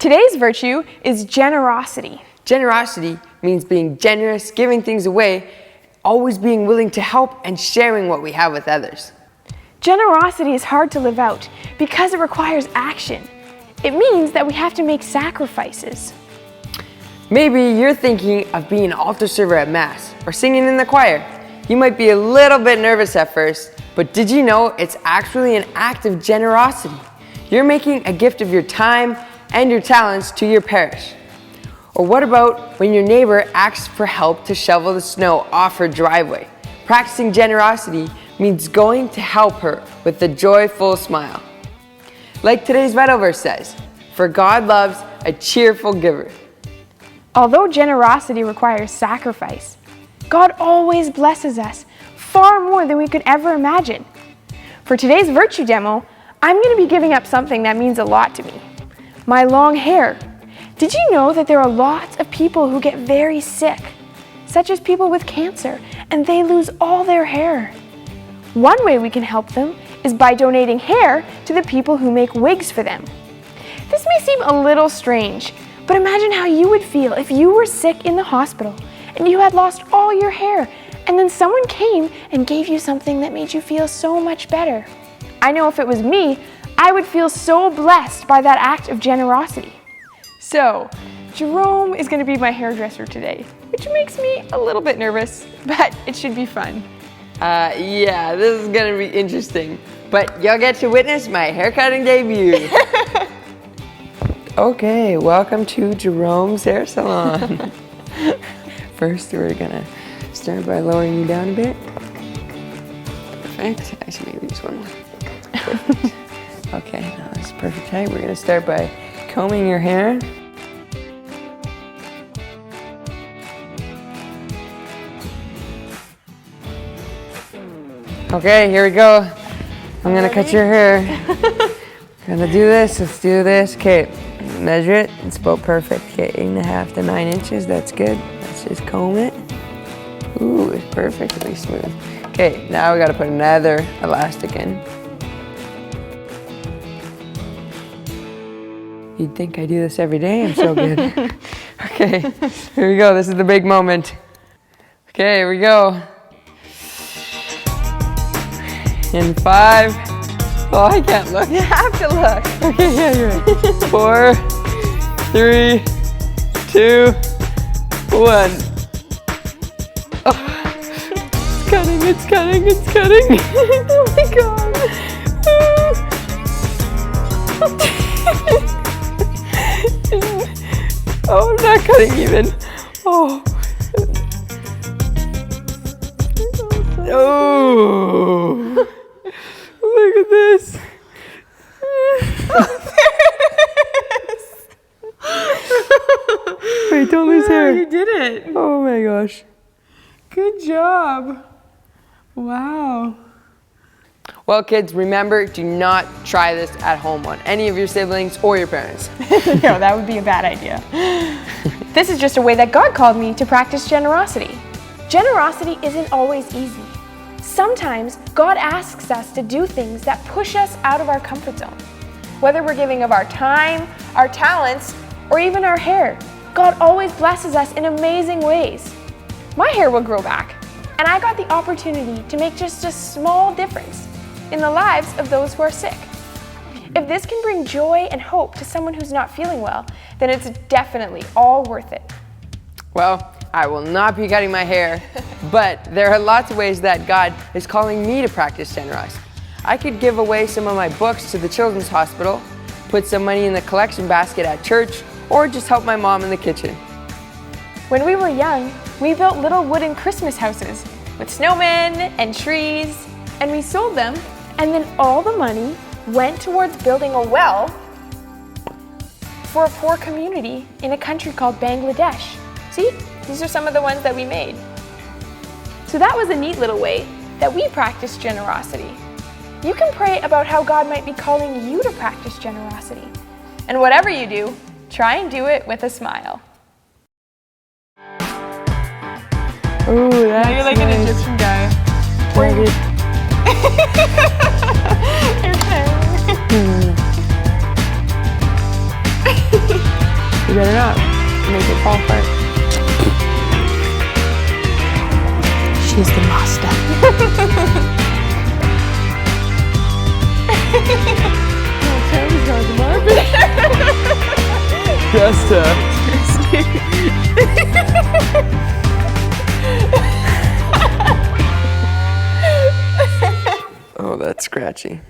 Today's virtue is generosity. Generosity means being generous, giving things away, always being willing to help and sharing what we have with others. Generosity is hard to live out because it requires action. It means that we have to make sacrifices. Maybe you're thinking of being an altar server at Mass or singing in the choir. You might be a little bit nervous at first, but did you know it's actually an act of generosity? You're making a gift of your time and your talents to your parish. Or what about when your neighbor asks for help to shovel the snow off her driveway? Practicing generosity means going to help her with a joyful smile. Like today's Bible verse says, "For God loves a cheerful giver." Although generosity requires sacrifice, God always blesses us far more than we could ever imagine. For today's virtue demo, I'm going to be giving up something that means a lot to me: my long hair. Did you know that there are lots of people who get very sick, such as people with cancer, and they lose all their hair? One way we can help them is by donating hair to the people who make wigs for them. This may seem a little strange, but imagine how you would feel if you were sick in the hospital and you had lost all your hair, and then someone came and gave you something that made you feel so much better. I know if it was me, I would feel so blessed by that act of generosity. So, Jerome is going to be my hairdresser today, which makes me a little bit nervous, but it should be fun. Yeah, this is gonna be interesting, but you'll get to witness my haircutting debut. Okay, welcome to Jerome's Hair Salon. First, we're gonna start by lowering you down a bit. Perfect. Actually, maybe just one more. Perfect. Okay, now that's perfect height. We're gonna start by combing your hair. Okay, here we go. I'm gonna cut your hair. Gonna do this, let's do this. Okay, measure it, it's about perfect. Okay, 8.5 to 9 inches, that's good. Let's just comb it. Ooh, it's perfectly smooth. Okay, now we gotta put another elastic in. You'd think I do this every day, I'm so good. Okay, here we go, this is the big moment. Okay, here we go. In 5, oh, I can't look. You have to look. Okay, yeah, you're right. 4, 3, 2, 1. Oh, it's cutting, it's cutting, it's cutting. Oh my God. Oh, I'm not cutting even. Oh. Oh. Look at this. Wait, don't lose hair. You did it. Oh my gosh. Good job. Wow. Well, kids, remember, do not try this at home on any of your siblings or your parents. No, that would be a bad idea. This is just a way that God called me to practice generosity. Generosity isn't always easy. Sometimes God asks us to do things that push us out of our comfort zone. Whether we're giving of our time, our talents, or even our hair, God always blesses us in amazing ways. My hair will grow back, and I got the opportunity to make just a small difference in the lives of those who are sick. If this can bring joy and hope to someone who's not feeling well, then it's definitely all worth it. Well, I will not be cutting my hair, but there are lots of ways that God is calling me to practice generosity. I could give away some of my books to the children's hospital, put some money in the collection basket at church, or just help my mom in the kitchen. When we were young, we built little wooden Christmas houses with snowmen and trees, and we sold them, and then all the money went towards building a well for a poor community in a country called Bangladesh. See, these are some of the ones that we made. So that was a neat little way that we practice generosity. You can pray about how God might be calling you to practice generosity. And whatever you do, try and do it with a smile. Ooh, that's Now you're like nice. an Egyptian guy. Very good. Your hair. You better not make it fall apart. She's the master. Krista. Oh, that's scratchy.